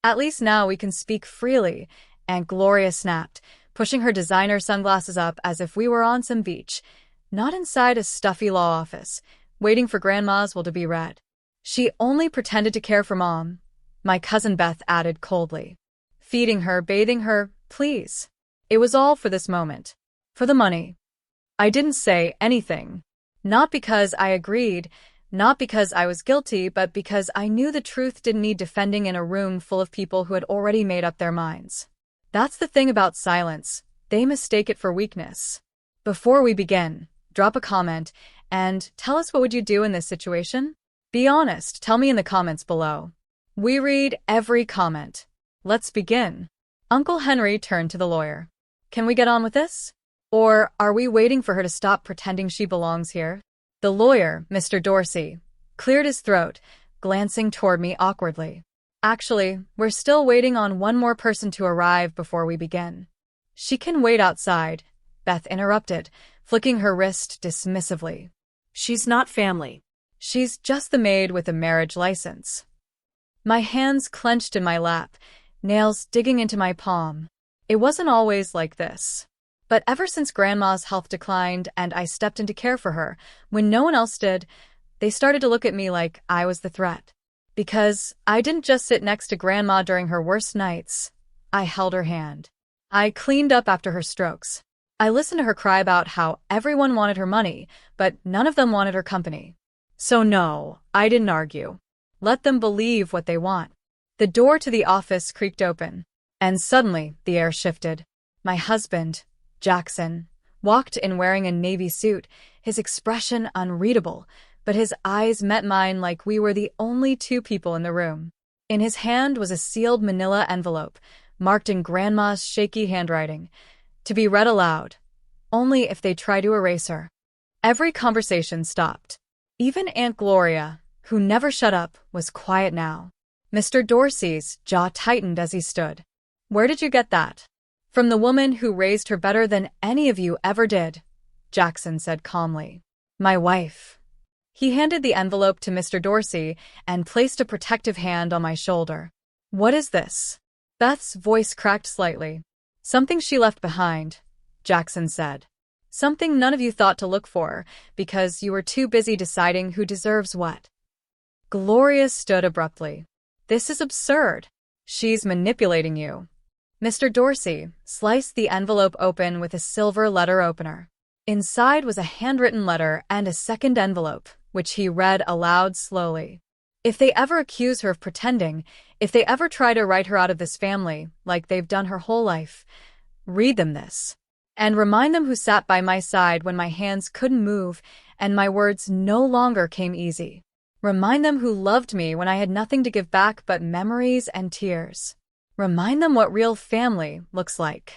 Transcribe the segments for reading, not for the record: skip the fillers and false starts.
At least now we can speak freely, Aunt Gloria snapped, pushing her designer sunglasses up as if we were on some beach, not inside a stuffy law office, waiting for Grandma's will to be read. She only pretended to care for Mom, my cousin Beth added coldly. Feeding her, bathing her, please. It was all for this moment. For the money. I didn't say anything. Not because I agreed, not because I was guilty, but because I knew the truth didn't need defending in a room full of people who had already made up their minds. That's the thing about silence. They mistake it for weakness. Before we begin, drop a comment and tell us what would you do in this situation? Be honest, tell me in the comments below. We read every comment. Let's begin. Uncle Henry turned to the lawyer. Can we get on with this? Or are we waiting for her to stop pretending she belongs here? The lawyer, Mr. Dorsey, cleared his throat, glancing toward me awkwardly. Actually, we're still waiting on one more person to arrive before we begin. She can wait outside, Beth interrupted, flicking her wrist dismissively. She's not family. She's just the maid with a marriage license. My hands clenched in my lap, nails digging into my palm. It wasn't always like this. But ever since Grandma's health declined and I stepped in to care for her, when no one else did, they started to look at me like I was the threat. Because I didn't just sit next to Grandma during her worst nights. I held her hand. I cleaned up after her strokes. I listened to her cry about how everyone wanted her money, but none of them wanted her company. So no, I didn't argue. Let them believe what they want. The door to the office creaked open, and suddenly the air shifted. My husband, Jackson, walked in wearing a navy suit, his expression unreadable, but his eyes met mine like we were the only two people in the room. In his hand was a sealed manila envelope, marked in Grandma's shaky handwriting, to be read aloud, only if they try to erase her. Every conversation stopped. Even Aunt Gloria, who never shut up, was quiet now. Mr. Dorsey's jaw tightened as he stood. Where did you get that? From the woman who raised her better than any of you ever did, Jackson said calmly. My wife. He handed the envelope to Mr. Dorsey and placed a protective hand on my shoulder. What is this? Beth's voice cracked slightly. Something she left behind, Jackson said. Something none of you thought to look for, because you were too busy deciding who deserves what. Gloria stood abruptly. This is absurd. She's manipulating you. Mr. Dorsey sliced the envelope open with a silver letter opener. Inside was a handwritten letter and a second envelope, which he read aloud slowly. If they ever accuse her of pretending, if they ever try to write her out of this family, like they've done her whole life, read them this. And remind them who sat by my side when my hands couldn't move and my words no longer came easy. Remind them who loved me when I had nothing to give back but memories and tears. Remind them what real family looks like.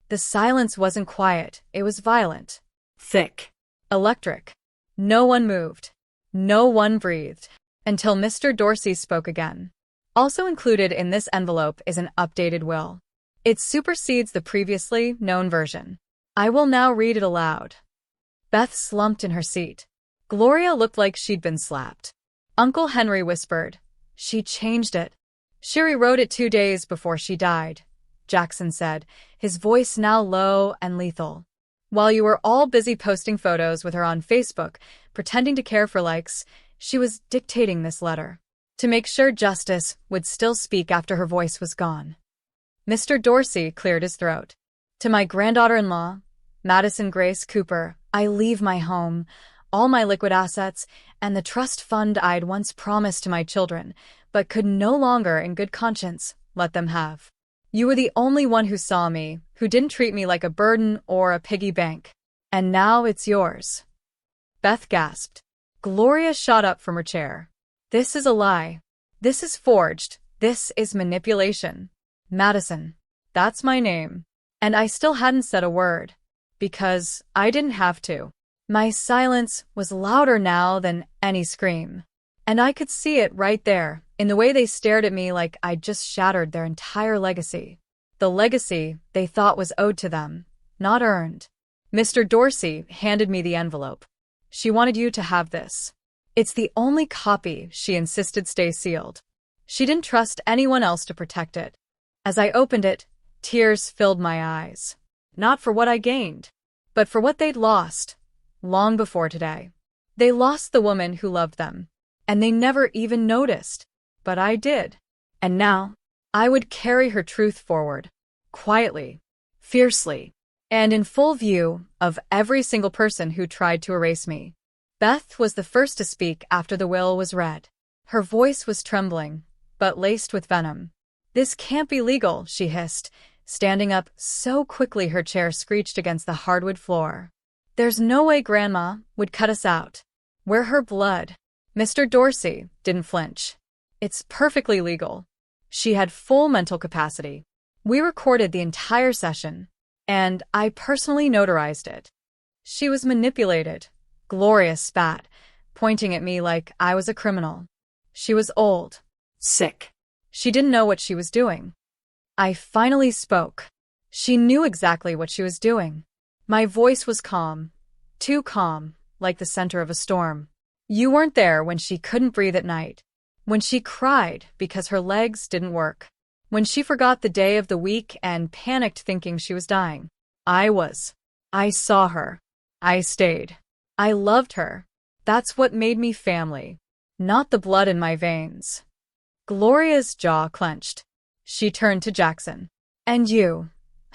The silence wasn't quiet, it was violent. Thick. Electric. No one moved. No one breathed. Until Mr. Dorsey spoke again. Also included in this envelope is an updated will. It supersedes the previously known version. I will now read it aloud. Beth slumped in her seat. Gloria looked like she'd been slapped. Uncle Henry whispered, She changed it. She rewrote it 2 days before she died, Jackson said, his voice now low and lethal. While you were all busy posting photos with her on Facebook, pretending to care for likes, she was dictating this letter. To make sure justice would still speak after her voice was gone. Mr. Dorsey cleared his throat. To my granddaughter-in-law, Madison Grace Cooper, I leave my home, all my liquid assets, and the trust fund I'd once promised to my children, but could no longer in good conscience let them have. You were the only one who saw me, who didn't treat me like a burden or a piggy bank. And now it's yours. Beth gasped. Gloria shot up from her chair. This is a lie. This is forged. This is manipulation. Madison. That's my name. And I still hadn't said a word. Because I didn't have to. My silence was louder now than any scream. And I could see it right there, in the way they stared at me like I'd just shattered their entire legacy. The legacy they thought was owed to them, not earned. Mr. Dorsey handed me the envelope. She wanted you to have this. It's the only copy, she insisted, stay sealed. She didn't trust anyone else to protect it. As I opened it, tears filled my eyes. Not for what I gained, but for what they'd lost, long before today. They lost the woman who loved them, and they never even noticed. But I did. And now, I would carry her truth forward, quietly, fiercely, and in full view of every single person who tried to erase me. Beth was the first to speak after the will was read. Her voice was trembling, but laced with venom. "This can't be legal," she hissed, standing up so quickly her chair screeched against the hardwood floor. "There's no way Grandma would cut us out. We're her blood." Mr. Dorsey didn't flinch. "It's perfectly legal." She had full mental capacity. "We recorded the entire session, and I personally notarized it." She was manipulated. Gloria spat, pointing at me like I was a criminal. She was old. Sick. She didn't know what she was doing. I finally spoke. She knew exactly what she was doing. My voice was calm. Too calm, like the center of a storm. "You weren't there when she couldn't breathe at night. When she cried because her legs didn't work. When she forgot the day of the week and panicked thinking she was dying. I was. I saw her. I stayed. I loved her. That's what made me family. Not the blood in my veins." Gloria's jaw clenched. She turned to Jackson. "And you?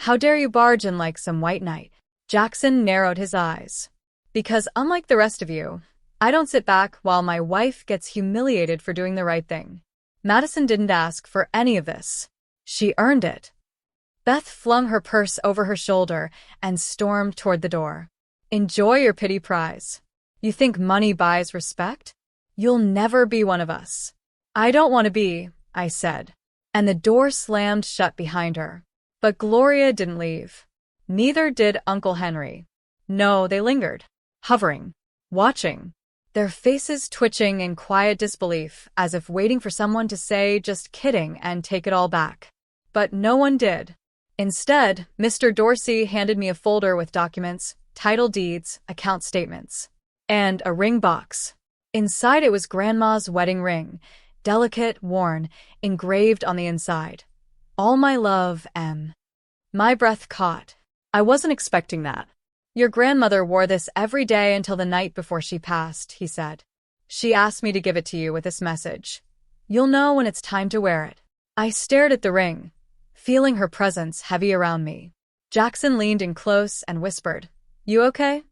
How dare you barge in like some white knight?" Jackson narrowed his eyes. "Because unlike the rest of you, I don't sit back while my wife gets humiliated for doing the right thing. Madison didn't ask for any of this. She earned it." Beth flung her purse over her shoulder and stormed toward the door. "Enjoy your pity prize. You think money buys respect? You'll never be one of us." "I don't want to be," I said. And the door slammed shut behind her. But Gloria didn't leave. Neither did Uncle Henry. No, they lingered, hovering, watching, their faces twitching in quiet disbelief as if waiting for someone to say, "Just kidding," and take it all back. But no one did. Instead, Mr. Dorsey handed me a folder with documents, title deeds, account statements, and a ring box. Inside it was Grandma's wedding ring, delicate, worn, engraved on the inside. "All my love, M." My breath caught. I wasn't expecting that. "Your grandmother wore this every day until the night before she passed," he said. "She asked me to give it to you with this message. You'll know when it's time to wear it." I stared at the ring, feeling her presence heavy around me. Jackson leaned in close and whispered, "You okay?"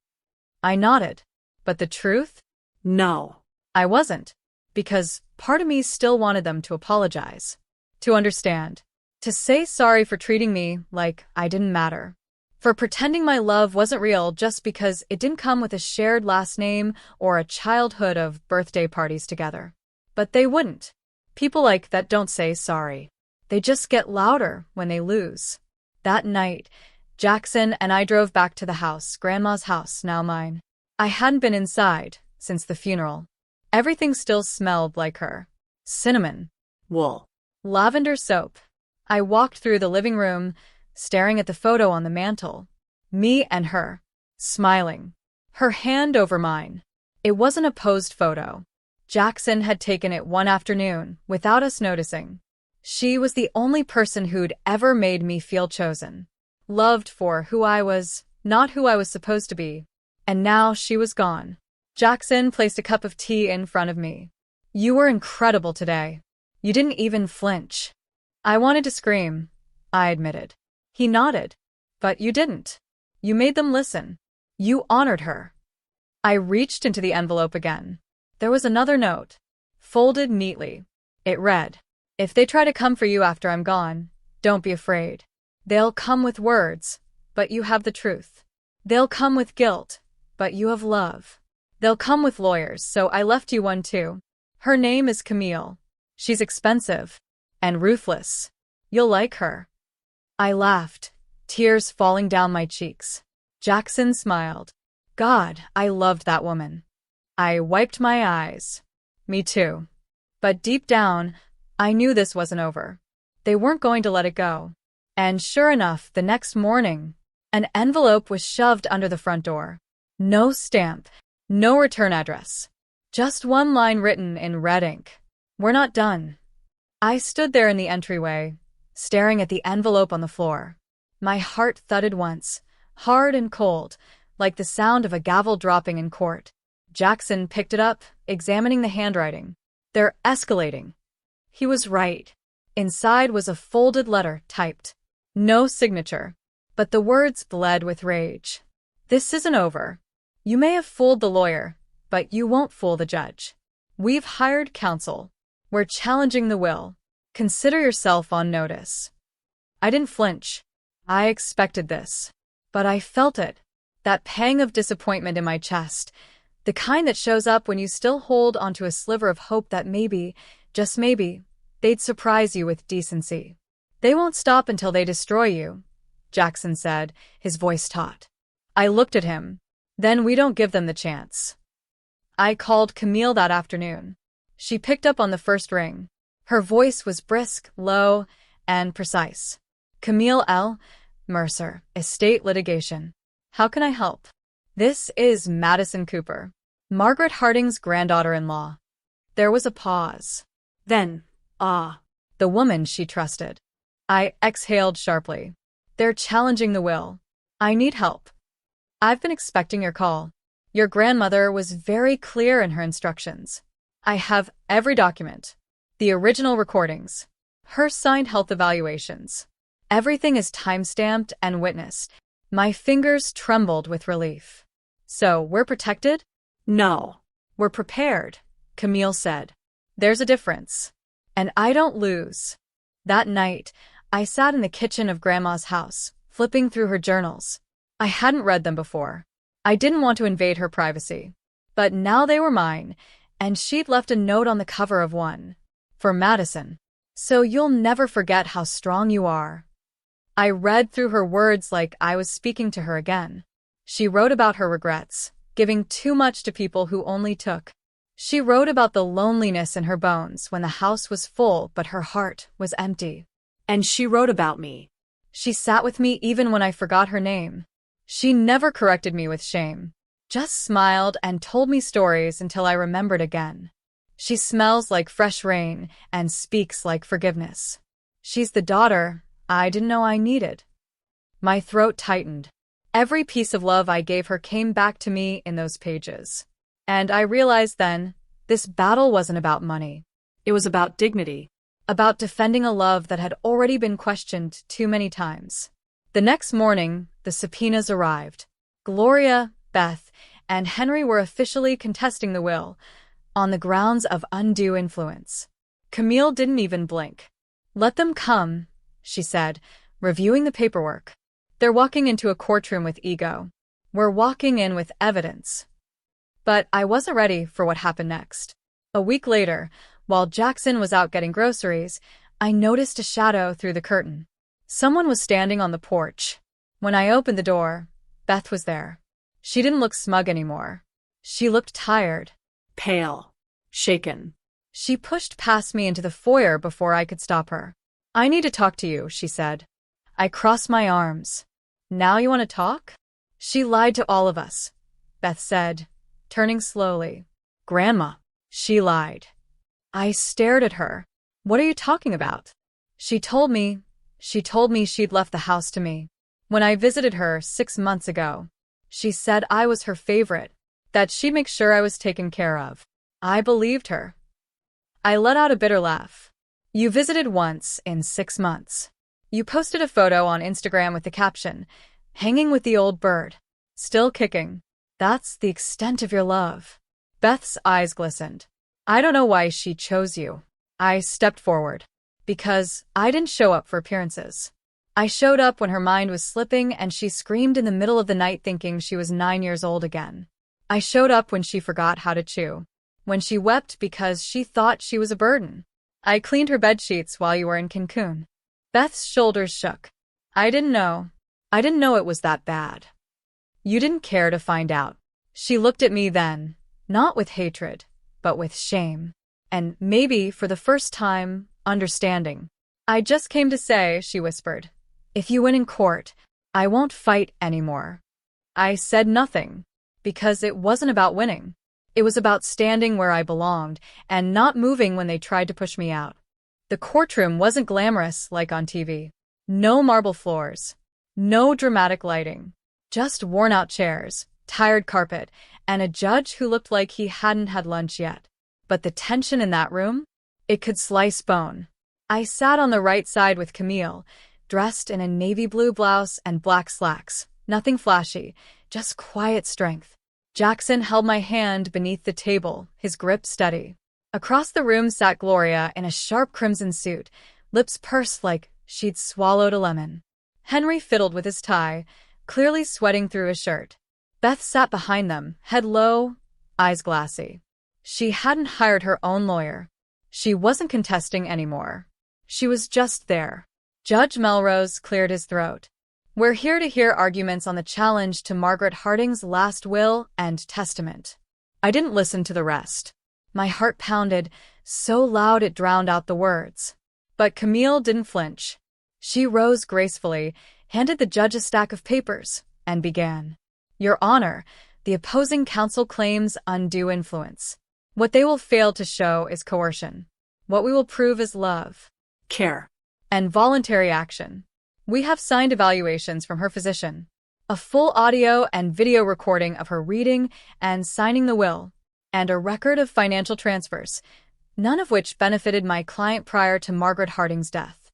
I nodded. But the truth? No. I wasn't. Because part of me still wanted them to apologize. To understand. To say sorry for treating me like I didn't matter. For pretending my love wasn't real just because it didn't come with a shared last name or a childhood of birthday parties together. But they wouldn't. People like that don't say sorry. They just get louder when they lose. That night, Jackson and I drove back to the house, Grandma's house, now mine. I hadn't been inside since the funeral. Everything still smelled like her. Cinnamon. Wool. Lavender soap. I walked through the living room, staring at the photo on the mantel. Me and her. Smiling. Her hand over mine. It wasn't a posed photo. Jackson had taken it one afternoon, without us noticing. She was the only person who'd ever made me feel chosen. Loved for who I was, not who I was supposed to be. And now she was gone. Jackson placed a cup of tea in front of me. "You were incredible today. You didn't even flinch." I wanted to scream, I admitted. He nodded. "But you didn't. You made them listen. You honored her." I reached into the envelope again. There was another note, folded neatly. It read, "If they try to come for you after I'm gone, don't be afraid. They'll come with words, but you have the truth. They'll come with guilt, but you have love. They'll come with lawyers, so I left you one too. Her name is Camille. She's expensive and ruthless. You'll like her." I laughed, tears falling down my cheeks. Jackson smiled. God, I loved that woman. I wiped my eyes. Me too. But deep down, I knew this wasn't over. They weren't going to let it go. And sure enough, the next morning, an envelope was shoved under the front door. No stamp. No return address. Just one line written in red ink. "We're not done." I stood there in the entryway, staring at the envelope on the floor. My heart thudded once, hard and cold, like the sound of a gavel dropping in court. Jackson picked it up, examining the handwriting. They're escalating. He was right. Inside was a folded letter, typed. No signature. But the words bled with rage. This isn't over. You may have fooled the lawyer, but you won't fool the judge. We've hired counsel. We're challenging the will. Consider yourself on notice. I didn't flinch. I expected this. But I felt it. That pang of disappointment in my chest. The kind that shows up when you still hold onto a sliver of hope that maybe, just maybe, they'd surprise you with decency. They won't stop until they destroy you, Jackson said, his voice taut. I looked at him. Then we don't give them the chance. I called Camille that afternoon. She picked up on the first ring. Her voice was brisk, low, and precise. Camille L. Mercer, Estate Litigation. How can I help? This is Madison Cooper, Margaret Harding's granddaughter-in-law. There was a pause. Then, the woman she trusted. I exhaled sharply. They're challenging the will. I need help. I've been expecting your call. Your grandmother was very clear in her instructions. I have every document. The original recordings. Her signed health evaluations. Everything is time-stamped and witnessed. My fingers trembled with relief. So, we're protected? No. We're prepared, Camille said. There's a difference. And I don't lose. That night, I sat in the kitchen of Grandma's house, flipping through her journals. I hadn't read them before. I didn't want to invade her privacy. But now they were mine, and she'd left a note on the cover of one. For Madison. So you'll never forget how strong you are. I read through her words like I was speaking to her again. She wrote about her regrets, giving too much to people who only took. She wrote about the loneliness in her bones when the house was full but her heart was empty. And she wrote about me. She sat with me even when I forgot her name. She never corrected me with shame. Just smiled and told me stories until I remembered again. She smells like fresh rain and speaks like forgiveness. She's the daughter I didn't know I needed. My throat tightened. Every piece of love I gave her came back to me in those pages. And I realized then, this battle wasn't about money. It was about dignity. About defending a love that had already been questioned too many times. The next morning, the subpoenas arrived. Gloria, Beth, and Henry were officially contesting the will, on the grounds of undue influence. Camille didn't even blink. Let them come, she said, reviewing the paperwork. They're walking into a courtroom with ego. We're walking in with evidence. But I wasn't ready for what happened next. A week later, while Jackson was out getting groceries, I noticed a shadow through the curtain. Someone was standing on the porch. When I opened the door, Beth was there. She didn't look smug anymore. She looked tired. Pale. Shaken. She pushed past me into the foyer before I could stop her. I need to talk to you, she said. I crossed my arms. Now you want to talk? She lied to all of us, Beth said, turning slowly. Grandma. She lied. I stared at her. What are you talking about? She told me she'd left the house to me. When I visited her 6 months ago, she said I was her favorite, that she'd make sure I was taken care of. I believed her. I let out a bitter laugh. You visited once in 6 months. You posted a photo on Instagram with the caption, hanging with the old bird, still kicking. That's the extent of your love. Beth's eyes glistened. I don't know why she chose you. I stepped forward. Because I didn't show up for appearances. I showed up when her mind was slipping and she screamed in the middle of the night thinking she was 9 years old again. I showed up when she forgot how to chew. When she wept because she thought she was a burden. I cleaned her bedsheets while you were in Cancun. Beth's shoulders shook. I didn't know it was that bad. You didn't care to find out. She looked at me then, not with hatred, but with shame. And maybe, for the first time, understanding. I just came to say, she whispered. If you win in court, I won't fight anymore. I said nothing, because it wasn't about winning. It was about standing where I belonged and not moving when they tried to push me out. The courtroom wasn't glamorous like on TV. No marble floors. No dramatic lighting. Just worn-out chairs, tired carpet, and a judge who looked like he hadn't had lunch yet. But the tension in that room? It could slice bone. I sat on the right side with Camille, dressed in a navy blue blouse and black slacks. Nothing flashy, just quiet strength. Jackson held my hand beneath the table, his grip steady. Across the room sat Gloria in a sharp crimson suit, lips pursed like she'd swallowed a lemon. Henry fiddled with his tie, clearly sweating through his shirt. Beth sat behind them, head low, eyes glassy. She hadn't hired her own lawyer. She wasn't contesting anymore. She was just there. Judge Melrose cleared his throat. We're here to hear arguments on the challenge to Margaret Harding's last will and testament. I didn't listen to the rest. My heart pounded so loud it drowned out the words. But Camille didn't flinch. She rose gracefully, handed the judge a stack of papers, and began. Your Honor, the opposing counsel claims undue influence. What they will fail to show is coercion. What we will prove is love. Care. And voluntary action. We have signed evaluations from her physician. A full audio and video recording of her reading and signing the will. And a record of financial transfers, none of which benefited my client prior to Margaret Harding's death.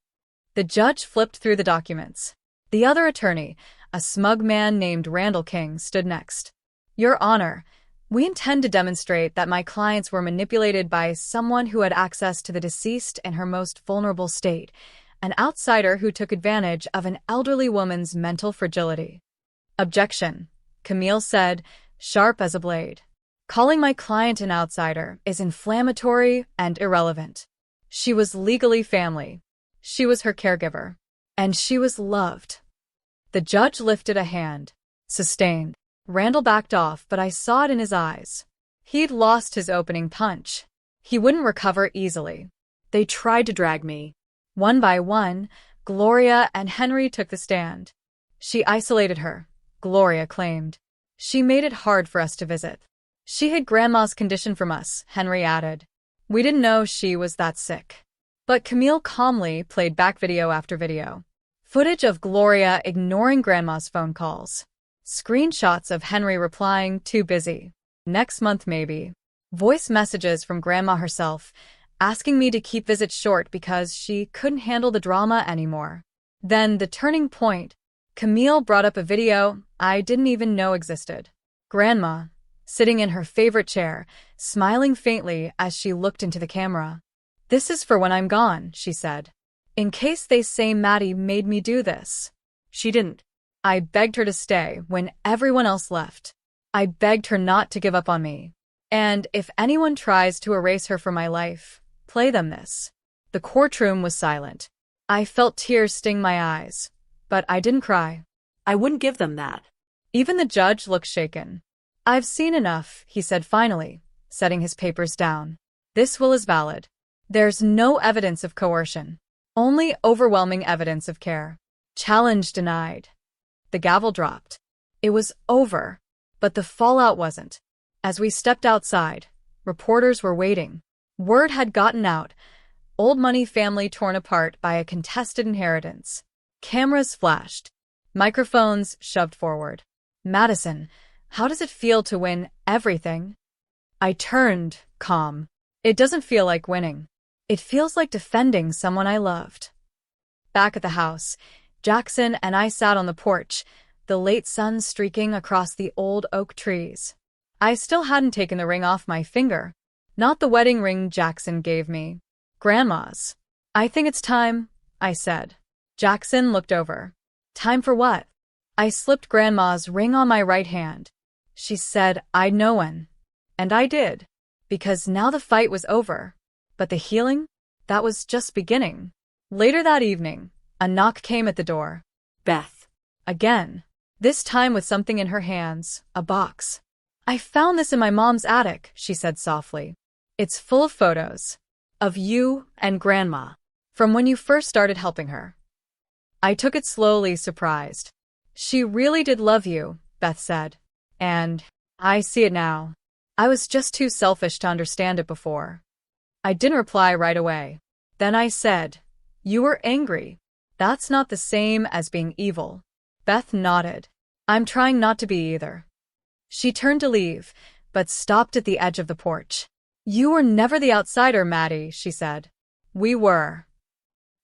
The judge flipped through the documents. The other attorney, a smug man named Randall King, stood next. Your Honor, we intend to demonstrate that my clients were manipulated by someone who had access to the deceased in her most vulnerable state, an outsider who took advantage of an elderly woman's mental fragility. Objection, Camille said, sharp as a blade. Calling my client an outsider is inflammatory and irrelevant. She was legally family. She was her caregiver. And she was loved. The judge lifted a hand. Sustained. Randall backed off, but I saw it in his eyes. He'd lost his opening punch. He wouldn't recover easily. They tried to drag me. One by one, Gloria and Henry took the stand. She isolated her, Gloria claimed. She made it hard for us to visit. She hid Grandma's condition from us, Henry added. We didn't know she was that sick. But Camille calmly played back video after video. Footage of Gloria ignoring Grandma's phone calls. Screenshots of Henry replying, too busy. Next month maybe. Voice messages from Grandma herself, asking me to keep visits short because she couldn't handle the drama anymore. Then the turning point. Camille brought up a video I didn't even know existed. Grandma, sitting in her favorite chair, smiling faintly as she looked into the camera. This is for when I'm gone, she said. In case they say Maddie made me do this. She didn't. I begged her to stay when everyone else left. I begged her not to give up on me. And if anyone tries to erase her from my life, play them this. The courtroom was silent. I felt tears sting my eyes, but I didn't cry. I wouldn't give them that. Even the judge looked shaken. I've seen enough, he said finally, setting his papers down. This will is valid. There's no evidence of coercion. Only overwhelming evidence of care. Challenge denied. The gavel dropped. It was over, but the fallout wasn't. As we stepped outside, reporters were waiting. Word had gotten out. Old money family torn apart by a contested inheritance. Cameras flashed. Microphones shoved forward. Madison, how does it feel to win everything? I turned, calm. It doesn't feel like winning. It feels like defending someone I loved. Back at the house, Jackson and I sat on the porch, the late sun streaking across the old oak trees. I still hadn't taken the ring off my finger. Not the wedding ring Jackson gave me. Grandma's. I think it's time, I said. Jackson looked over. Time for what? I slipped Grandma's ring on my right hand. She said I'd know when. And I did. Because now the fight was over. But the healing? That was just beginning. Later that evening, a knock came at the door. Beth. Again. This time with something in her hands, a box. I found this in my mom's attic, she said softly. It's full of photos. Of you and Grandma. From when you first started helping her. I took it slowly, surprised. She really did love you, Beth said. And I see it now. I was just too selfish to understand it before. I didn't reply right away. Then I said, "You were angry. That's not the same as being evil." Beth nodded. "I'm trying not to be either." She turned to leave, but stopped at the edge of the porch. "You were never the outsider, Maddie," she said. "We were."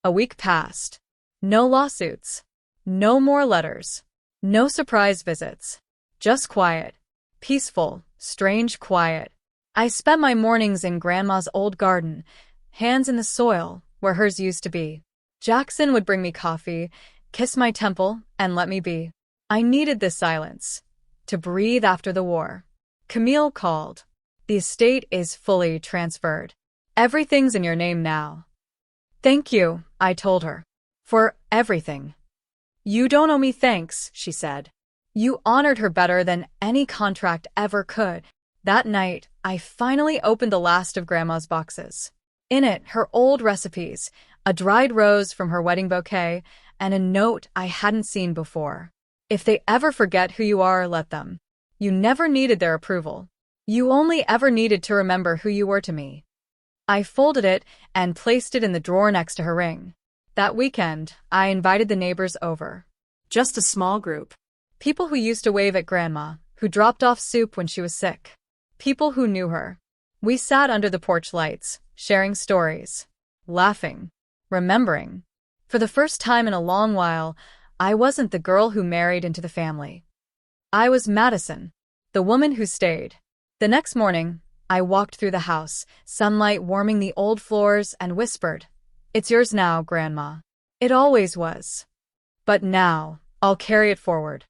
A week passed. No lawsuits. No more letters. No surprise visits. Just quiet. Peaceful, strange quiet. I spent my mornings in Grandma's old garden, hands in the soil where hers used to be. Jackson would bring me coffee, kiss my temple, and let me be. I needed this silence to breathe after the war. Camille called. "The estate is fully transferred. Everything's in your name now." "Thank you," I told her. "For everything." "You don't owe me thanks," she said. "You honored her better than any contract ever could." That night, I finally opened the last of Grandma's boxes. In it, her old recipes, a dried rose from her wedding bouquet, and a note I hadn't seen before. "If they ever forget who you are, let them. You never needed their approval. You only ever needed to remember who you were to me." I folded it and placed it in the drawer next to her ring. That weekend, I invited the neighbors over. Just a small group. People who used to wave at Grandma, who dropped off soup when she was sick. People who knew her. We sat under the porch lights, sharing stories, laughing, remembering. For the first time in a long while, I wasn't the girl who married into the family. I was Madison, the woman who stayed. The next morning, I walked through the house, sunlight warming the old floors, and whispered, "It's yours now, Grandma. It always was. But now, I'll carry it forward."